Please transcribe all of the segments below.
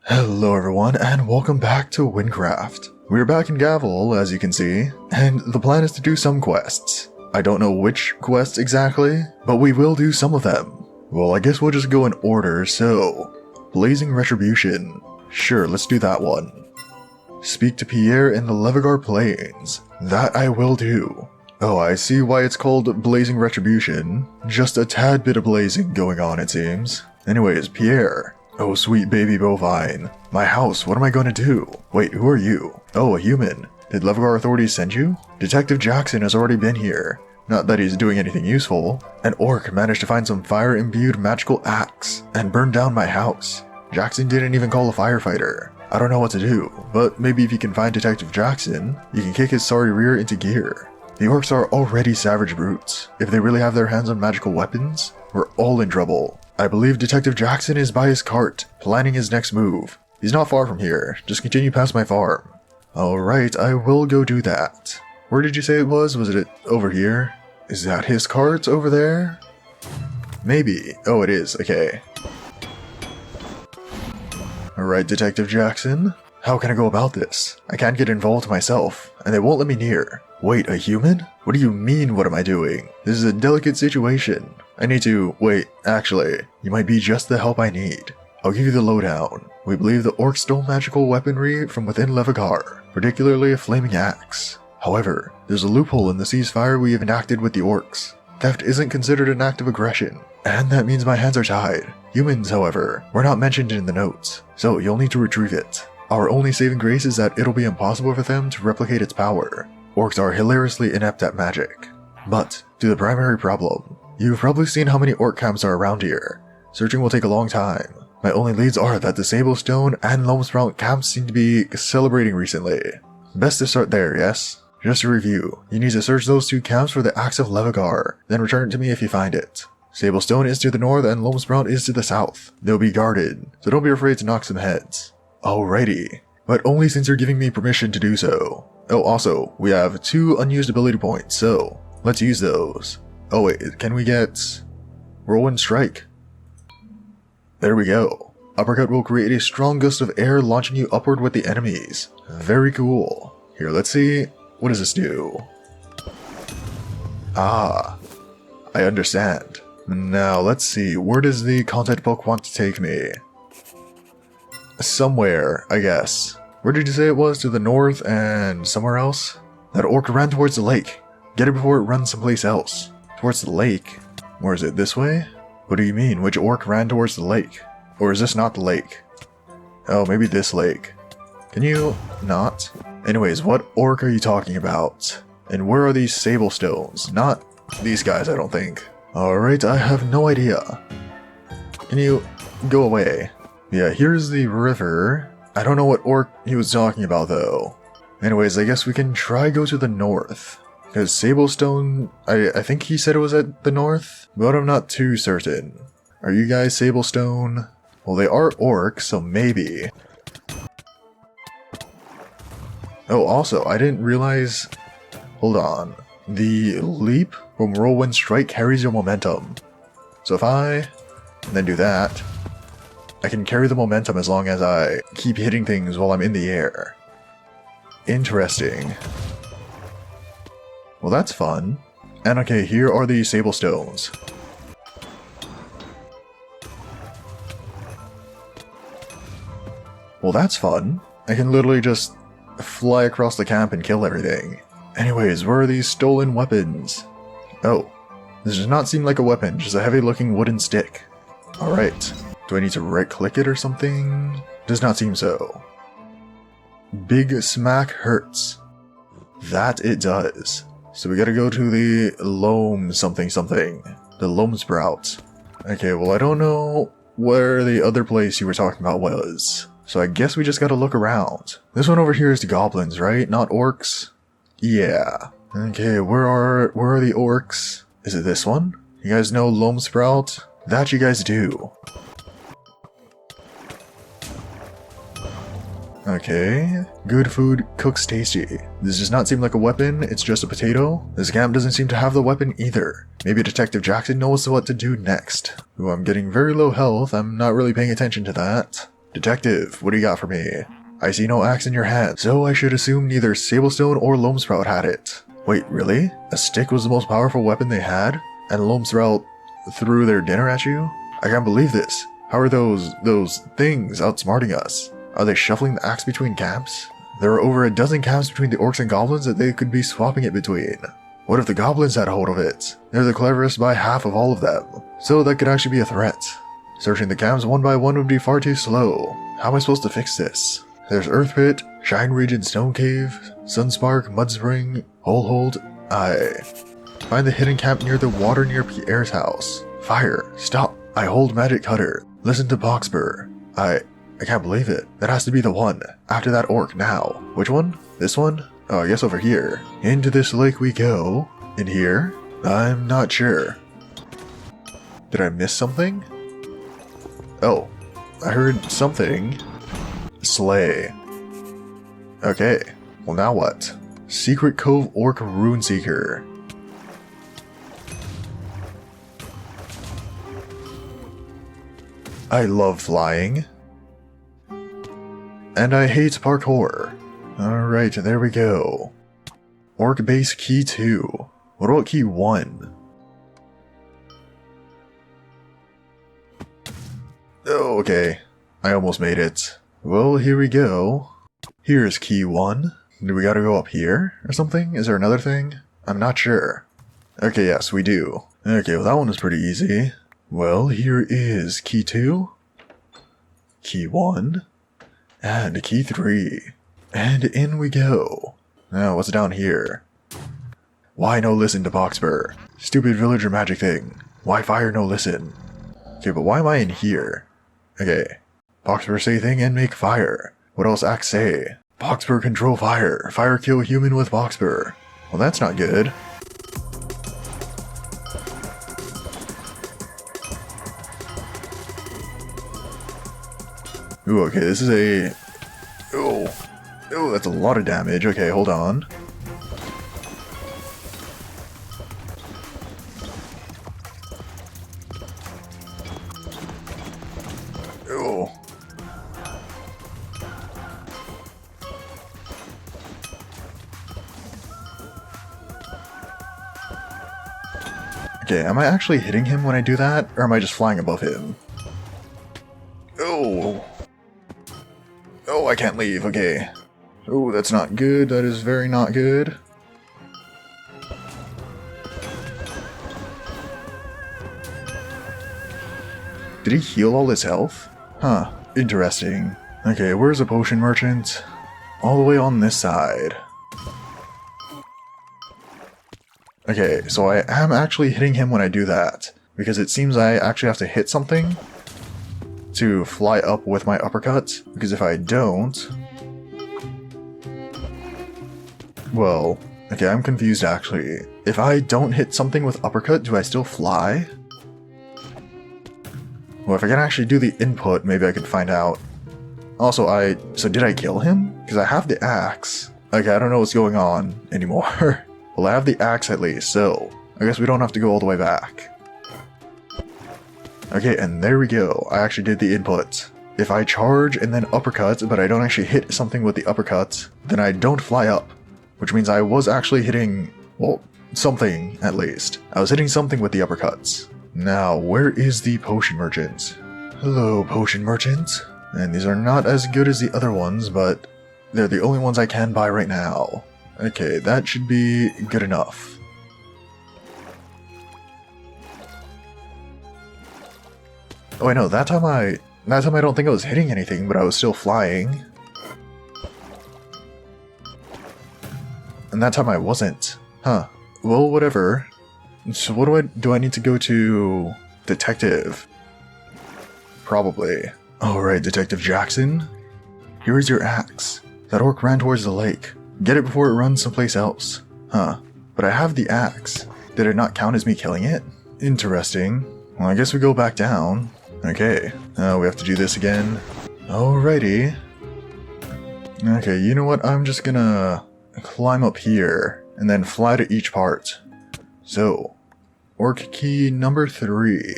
Hello everyone, and welcome back to Wynncraft. We're back in Gavel, as you can see, and the plan is to do some quests. I don't know which quests exactly, but we will do some of them. Well, I guess we'll just go in order, so... Blazing Retribution. Sure, let's do that one. Speak to Pierre in the Levigar Plains. That I will do. Oh, I see why it's called Blazing Retribution. Just a tad bit of blazing going on, it seems. Anyways, Pierre. Oh, sweet baby bovine. My house, what am I going to do? Wait, who are you? Oh, a human. Did Levigar authorities send you? Detective Jackson has already been here. Not that he's doing anything useful. An orc managed to find some fire-imbued magical axe and burn down my house. Jackson didn't even call a firefighter. I don't know what to do, but maybe if you can find Detective Jackson, you can kick his sorry rear into gear. The orcs are already savage brutes. If they really have their hands on magical weapons, we're all in trouble. I believe Detective Jackson is by his cart, planning his next move. He's not far from here, just continue past my farm. Alright, I will go do that. Where did you say it was? Was it over here? Is that his cart over there? Maybe. Oh, it is. Okay. Alright, Detective Jackson. How can I go about this? I can't get involved myself, and they won't let me near. Wait, a human? What do you mean, what am I doing? This is a delicate situation. I need to... Wait, actually, you might be just the help I need. I'll give you the lowdown. We believe the orcs stole magical weaponry from within Levigar, particularly a flaming axe. However, there's a loophole in the ceasefire we have enacted with the orcs. Theft isn't considered an act of aggression, and that means my hands are tied. Humans, however, were not mentioned in the notes, so you'll need to retrieve it. Our only saving grace is that it'll be impossible for them to replicate its power. Orcs are hilariously inept at magic. But, to the primary problem, you've probably seen how many orc camps are around here. Searching will take a long time. My only leads are that the Sablestone and Loamsprout camps seem to be celebrating recently. Best to start there, yes? Just to review, you need to search those two camps for the Axe of Levigar, then return it to me if you find it. Sablestone is to the north and Loamsprout is to the south. They'll be guarded, so don't be afraid to knock some heads. Alrighty, but only since you're giving me permission to do so. Oh, also, we have 2 unused ability points, so let's use those. Oh wait, can we get... Whirlwind Strike? There we go. Uppercut will create a strong gust of air launching you upward with the enemies. Very cool. Here, let's see. What does this do? Ah, I understand. Now, let's see. Where does the content book want to take me? Somewhere, I guess. Where did you say it was? To the north and somewhere else? That orc ran towards the lake. Get it before it runs someplace else. Towards the lake? Where is it? This way? What do you mean? Which orc ran towards the lake? Or is this not the lake? Oh, maybe this lake. Can you not? Anyways, what orc are you talking about? And where are these Sablestones? Not these guys, I don't think. Alright, I have no idea. Can you go away? Yeah, here's the river. I don't know what orc he was talking about though. Anyways, I guess we can try go to the north. Because Sablestone, I think he said it was at the north, but I'm not too certain. Are you guys Sablestone? Well, they are orcs, so maybe. Oh, also, I didn't realize... Hold on. The leap from Whirlwind Strike carries your momentum. So if I then do that, I can carry the momentum as long as I keep hitting things while I'm in the air. Interesting. Well, that's fun. And okay, here are the Sablestones. Well, that's fun. I can literally just fly across the camp and kill everything. Anyways, where are these stolen weapons? Oh, this does not seem like a weapon, just a heavy-looking wooden stick. Alright. Do I need to right-click it or something? Does not seem so. Big smack hurts. That it does. So we gotta go to the Loam something something. The Loamsprout. Okay, well I don't know where the other place you were talking about was. So I guess we just gotta look around. This one over here is the goblins, right? Not orcs? Yeah. Okay, where are the orcs? Is it this one? You guys know Loamsprout? That you guys do. Okay. Good food cooks tasty. This does not seem like a weapon, it's just a potato. This camp doesn't seem to have the weapon either. Maybe Detective Jackson knows what to do next. Ooh, I'm getting very low health, I'm not really paying attention to that. Detective, what do you got for me? I see no axe in your hand, so I should assume neither Sablestone or Loamsprout had it. Wait, really? A stick was the most powerful weapon they had? And Loamsprout threw their dinner at you? I can't believe this. How are those things outsmarting us? Are they shuffling the axe between camps? There are over a dozen camps between the orcs and goblins that they could be swapping it between. What if the goblins had hold of it? They're the cleverest by half of all of them, so that could actually be a threat. Searching the camps one by one would be far too slow. How am I supposed to fix this? There's Earth Pit, Shine Region Stone Cave, Sunspark, Mudspring, Hole Hold. Find the hidden camp near the water near Pierre's house. Fire. Stop. I hold Magic Cutter. Listen to Boxbur. I can't believe it. That has to be the one. After that orc now. Which one? This one? Oh, I guess over here. Into this lake we go. In here? I'm not sure. Did I miss something? Oh, I heard something. Slay. Okay, well now what? Secret Cove Orc Runeseeker. I love flying. And I hate parkour. Alright, there we go. Orc base key 2. What about key 1? Oh, okay. I almost made it. Well, here we go. Here's key 1. Do we gotta go up here or something? Is there another thing? I'm not sure. Okay, yes, we do. Okay, well that one was pretty easy. Well, here is key 2. Key 1. And key 3. And in we go. Now, what's down here? Why no listen to Boxbur? Stupid villager magic thing. Why fire no listen? Okay, but why am I in here? Okay. Boxbur say thing and make fire. What else axe say? Boxbur control fire. Fire kill human with Boxbur. Well, that's not good. Ooh, okay, this is a... Oh, that's a lot of damage. Okay, hold on. Oh. Okay, am I actually hitting him when I do that, or am I just flying above him? Oh. Oh, I can't leave, okay. Oh, that's not good, that is very not good. Did he heal all his health? Huh, interesting. Okay, where's a potion merchant? All the way on this side. Okay, so I am actually hitting him when I do that, because it seems I actually have to hit something to fly up with my uppercut, because if I don't... Well, okay, I'm confused actually. If I don't hit something with uppercut, do I still fly? Well, if I can actually do the input, maybe I could find out. Also, so did I kill him? Because I have the axe. Okay, I don't know what's going on anymore. Well, I have the axe at least, so I guess we don't have to go all the way back. Okay, and there we go. I actually did the input. If I charge and then uppercut, but I don't actually hit something with the uppercut, then I don't fly up. Which means I was actually hitting, well, something at least. I was hitting something with the uppercuts. Now, where is the potion merchant? Hello, potion merchant. And these are not as good as the other ones, but they're the only ones I can buy right now. Okay, that should be good enough. Oh, I know, that time I don't think I was hitting anything, but I was still flying. And that time I wasn't. Huh. Well, whatever. So what do I need to go to... Detective? Probably. Alright, Detective Jackson. Here is your axe. That orc ran towards the lake. Get it before it runs someplace else. Huh. But I have the axe. Did it not count as me killing it? Interesting. Well, I guess we go back down. Okay. We have to do this again. Alrighty. Okay, you know what? I'm just gonna climb up here and then fly to each part. So, orc key number 3.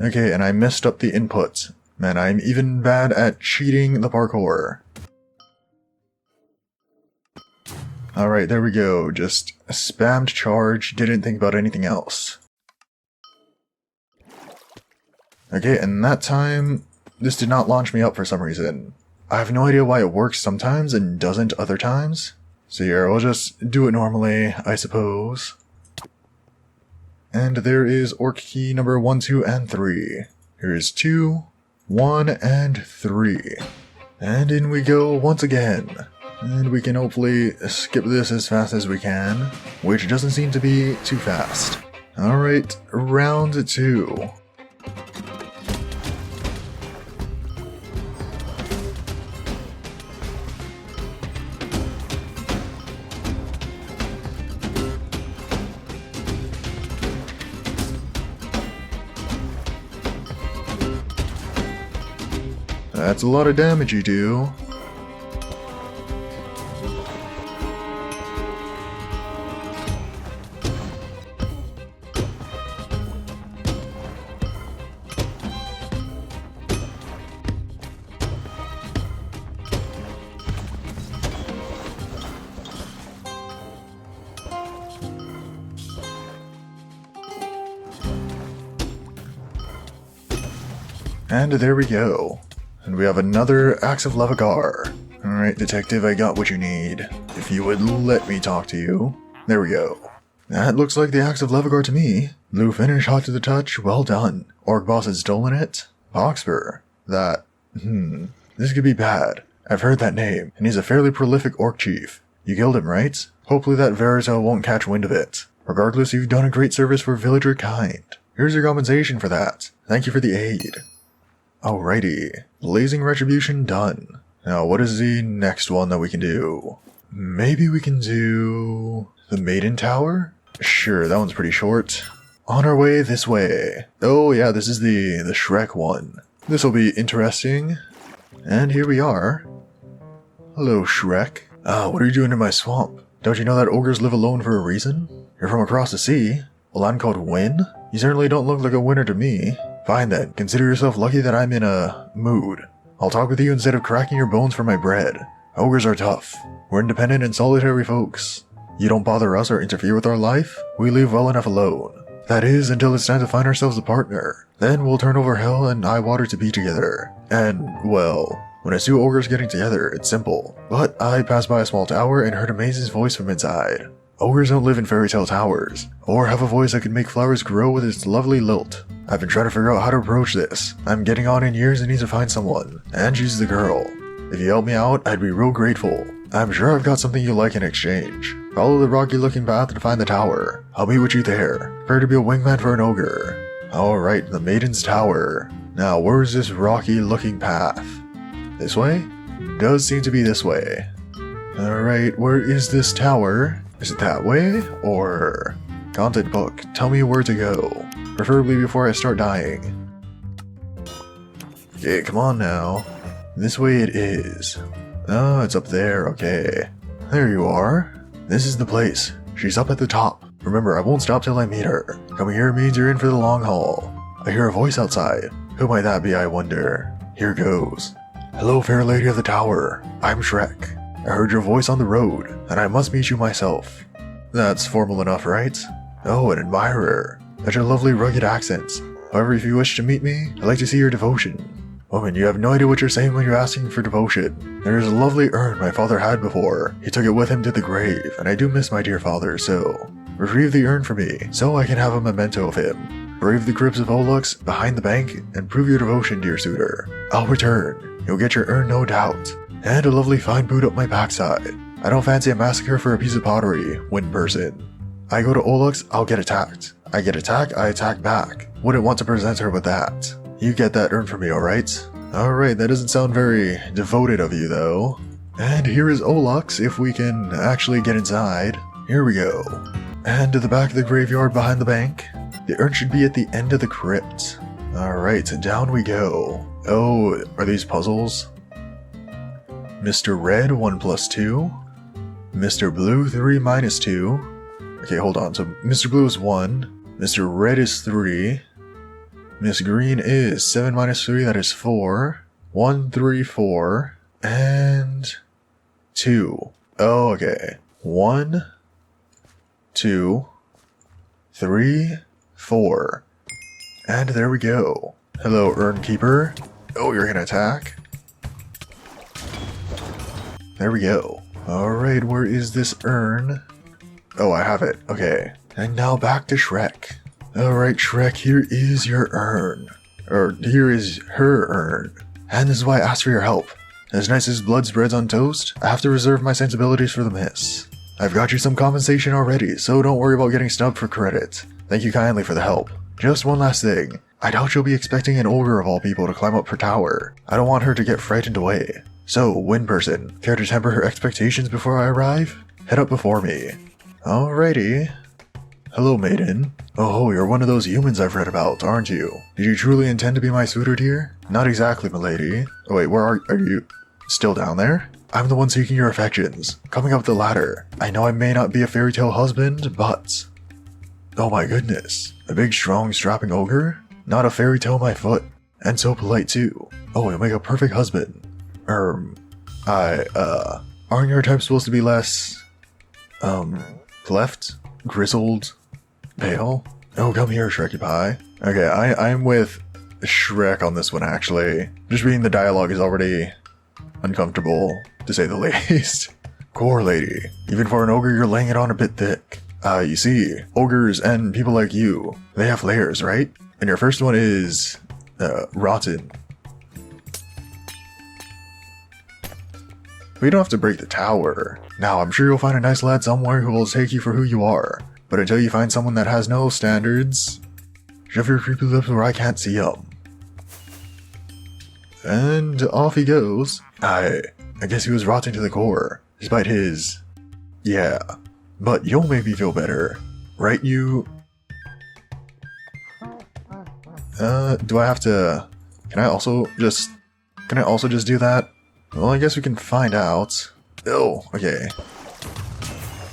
Okay, and I messed up the input. Man, I'm even bad at cheating the parkour. Alright, there we go. Just spammed charge, didn't think about anything else. Okay, and that time, this did not launch me up for some reason. I have no idea why it works sometimes and doesn't other times. So here, we'll just do it normally, I suppose. And there is orc key number 1, 2, and 3. Here's 2, 1, and 3. And in we go once again. And we can hopefully skip this as fast as we can, which doesn't seem to be too fast. Alright, round 2. That's a lot of damage you do. And there we go. And we have another Axe of Levagar. Alright, detective, I got what you need. If you would let me talk to you. There we go. That looks like the Axe of Levagar to me. Blue finish, hot to the touch, well done. Orc boss has stolen it. Boxper. That, this could be bad. I've heard that name, and he's a fairly prolific orc chief. You killed him, right? Hopefully that Verito won't catch wind of it. Regardless, you've done a great service for villager kind. Here's your compensation for that. Thank you for the aid. Alrighty. Blazing Retribution done. Now, what is the next one that we can do? Maybe we can do the Maiden Tower? Sure, that one's pretty short. On our way this way. Oh yeah, this is the Shrek one. This'll be interesting. And here we are. Hello, Shrek. What are you doing in my swamp? Don't you know that ogres live alone for a reason? You're from across the sea. Well, I'm called Wynn. You certainly don't look like a winner to me. Fine then, consider yourself lucky that I'm in a mood. I'll talk with you instead of cracking your bones for my bread. Ogres are tough. We're independent and solitary folks. You don't bother us or interfere with our life, we leave well enough alone. That is, until it's time to find ourselves a partner. Then we'll turn over hell and high water to be together. And, well, when I see ogres getting together, it's simple. But I passed by a small tower and heard a maiden's voice from inside. Ogres don't live in fairy tale towers, or have a voice that can make flowers grow with its lovely lilt. I've been trying to figure out how to approach this. I'm getting on in years and need to find someone, and she's the girl. If you help me out, I'd be real grateful. I'm sure I've got something you like in exchange. Follow the rocky looking path to find the tower. I'll meet with you there. Prepare to be a wingman for an ogre. Alright, the Maiden's Tower. Now, where's this rocky looking path? This way? Does seem to be this way. Alright, where is this tower? Is it that way? Or... Content book, tell me where to go. Preferably before I start dying. Okay, come on now. This way it is. Oh, it's up there, okay. There you are. This is the place. She's up at the top. Remember, I won't stop till I meet her. Coming here means you're in for the long haul. I hear a voice outside. Who might that be, I wonder? Here goes. Hello, fair lady of the tower. I'm Shrek. I heard your voice on the road, and I must meet you myself. That's formal enough, right? Oh, an admirer. Such a lovely rugged accent. However, if you wish to meet me, I'd like to see your devotion. Woman, you have no idea what you're saying when you're asking for devotion. There is a lovely urn my father had before. He took it with him to the grave, and I do miss my dear father, so... Retrieve the urn for me, so I can have a memento of him. Brave the crypts of Olux behind the bank, and prove your devotion, dear suitor. I'll return. You'll get your urn, no doubt. And a lovely fine boot up my backside. I don't fancy a massacre for a piece of pottery, Wynn person. I go to Olux, I'll get attacked. I get attacked, I attack back. Wouldn't want to present her with that. You get that urn for me, alright? Alright, that doesn't sound very devoted of you, though. And here is Olux, if we can actually get inside. Here we go. And to the back of the graveyard behind the bank. The urn should be at the end of the crypt. Alright, down we go. Oh, are these puzzles? Mr. Red, 1 + 2. Mr. Blue, 3 - 2. Okay, hold on. So Mr. Blue is 1. Mr. Red is 3. Miss Green is 7 minus 3, that is 4. 1, 3, 4, and 2. Oh, okay. 1, 2, 3, 4. And there we go. Hello, Urn Keeper. Oh, you're gonna attack? There we go. Alright, where is this urn? Oh, I have it. Okay. And now back to Shrek. Alright, Shrek, here is your urn. Or, here is her urn. And this is why I asked for your help. As nice as blood spreads on toast, I have to reserve my sensibilities for the miss. I've got you some compensation already, so don't worry about getting snubbed for credit. Thank you kindly for the help. Just one last thing. I doubt you'll be expecting an ogre of all people to climb up her tower. I don't want her to get frightened away. So, Wind Person, care to temper her expectations before I arrive? Head up before me. Alrighty. Hello, maiden. Oh, you're one of those humans I've read about, aren't you? Did you truly intend to be my suitor, dear? Not exactly, milady. Oh wait, where are you? Still down there? I'm the one seeking your affections. Coming up the ladder. I know I may not be a fairy tale husband, but... Oh my goodness. A big, strong, strapping ogre? Not a fairy tale my foot. And so polite too. Oh, you'll make a perfect husband. Aren't your type supposed to be less... cleft? Grizzled? Pale? Oh, come here, Shreky Pie. Okay, I'm with Shrek on this one, actually. Just reading the dialogue is already uncomfortable, to say the least. Core lady. Even for an ogre, you're laying it on a bit thick. You see, ogres and people like you, they have layers, right? And your first one is, rotten. We don't have to break the tower. Now, I'm sure you'll find a nice lad somewhere who will take you for who you are. But until you find someone that has no standards, shove your creepy lips where I can't see them. And off he goes. I guess he was rotten to the core, despite his... Yeah. But you'll make me feel better. Right, you? Do I have to... Can I also just do that? Well, I guess we can find out. Oh, okay.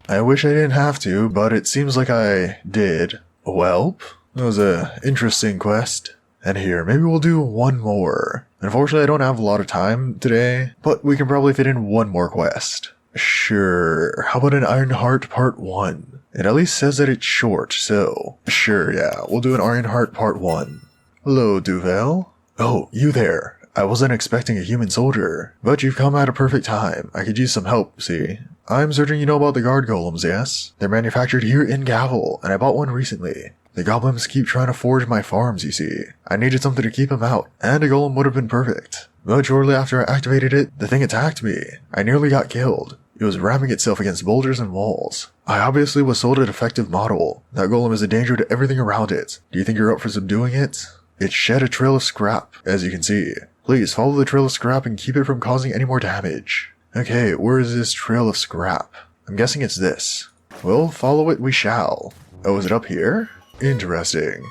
I wish I didn't have to, but it seems like I did. Welp, that was a interesting quest. And here, maybe we'll do one more. Unfortunately, I don't have a lot of time today, but we can probably fit in one more quest. Sure, how about an Iron Heart Part 1? It at least says that it's short, so... Sure, yeah, we'll do an Iron Heart Part 1. Hello, Duvel? Oh, you there. I wasn't expecting a human soldier, but you've come at a perfect time. I could use some help, see? I'm certain you know about the guard golems, yes? They're manufactured here in Gavel, and I bought one recently. The goblins keep trying to forage my farms, you see. I needed something to keep them out, and a golem would have been perfect. But shortly after I activated it, the thing attacked me. I nearly got killed. It was ramming itself against boulders and walls. I obviously was sold a defective model. That golem is a danger to everything around it. Do you think you're up for subduing it? It shed a trail of scrap, as you can see. Please follow the trail of scrap and keep it from causing any more damage. Okay, where is this trail of scrap? I'm guessing it's this. Well, follow it we shall. Oh, is it up here? Interesting.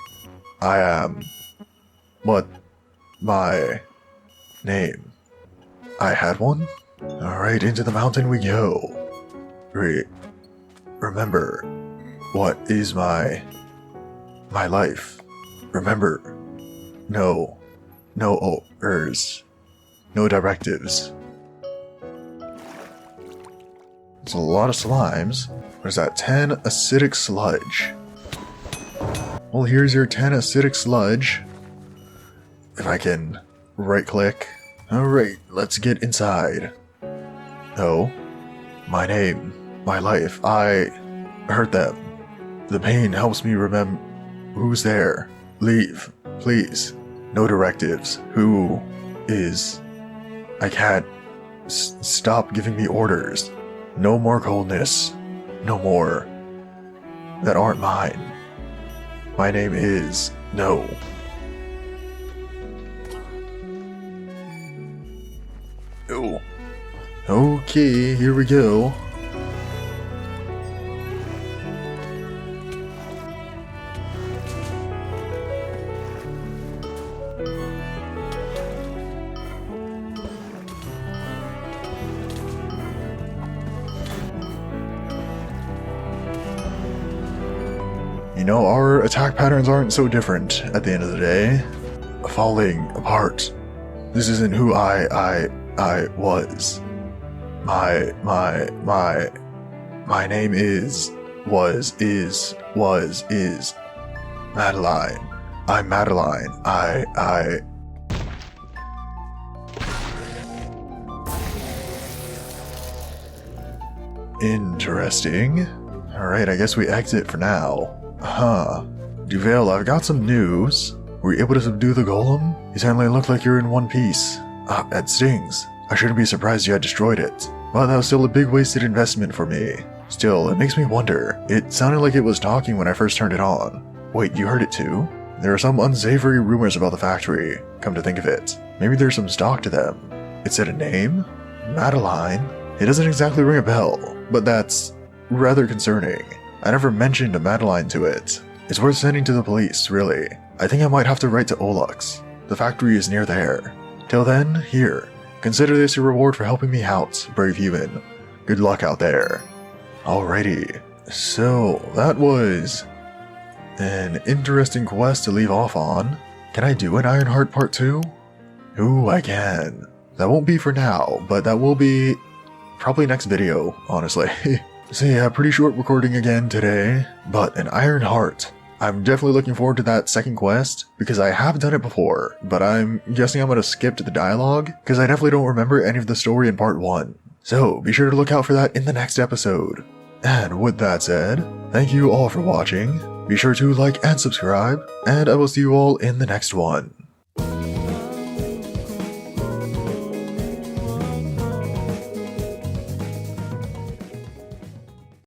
I am... What? My... name. I had one? Alright, into the mountain we go. Remember, what is my life? Remember, no orders, no directives. It's a lot of slimes. What is that? 10 acidic sludge. Well, here's your 10 acidic sludge. If I can right click. Alright, let's get inside. Oh, my name, my life, I hurt them. The pain helps me remember who's there. Leave, please. No directives. Who is... I can't... Stop giving me orders. No more coldness. No more. That aren't mine. My name is... No. Oh. Okay, here we go. You know, our attack patterns aren't so different at the end of the day. falling apart. This isn't who I was. My name is Madeline. I'm Madeline. Interesting. Alright, I guess we exit for now. Gavel, I've got some news. Were you able to subdue the golem? You certainly look like you're in one piece. That stings. I shouldn't be surprised you had destroyed it. But that was still a big wasted investment for me. Still, it makes me wonder. It sounded like it was talking when I first turned it on. Wait, you heard it too? There are some unsavory rumors about the factory, come to think of it. Maybe there's some stock to them. It said a name? Madeline? It doesn't exactly ring a bell, but that's rather concerning. I never mentioned a Madeline to it. It's worth sending to the police, really. I think I might have to write to Olux. The factory is near there. Till then, here. Consider this your reward for helping me out, brave human. Good luck out there. Alrighty. So, that was an interesting quest to leave off on. Can I do an Ironheart Part 2? Ooh, I can. That won't be for now, but that will be probably next video, honestly. So yeah, pretty short recording again today, but an Iron Heart. I'm definitely looking forward to that second quest, because I have done it before, but I'm guessing I'm going to skip to the dialogue, because I definitely don't remember any of the story in part 1. So be sure to look out for that in the next episode. And with that said, thank you all for watching, be sure to like and subscribe, and I will see you all in the next one.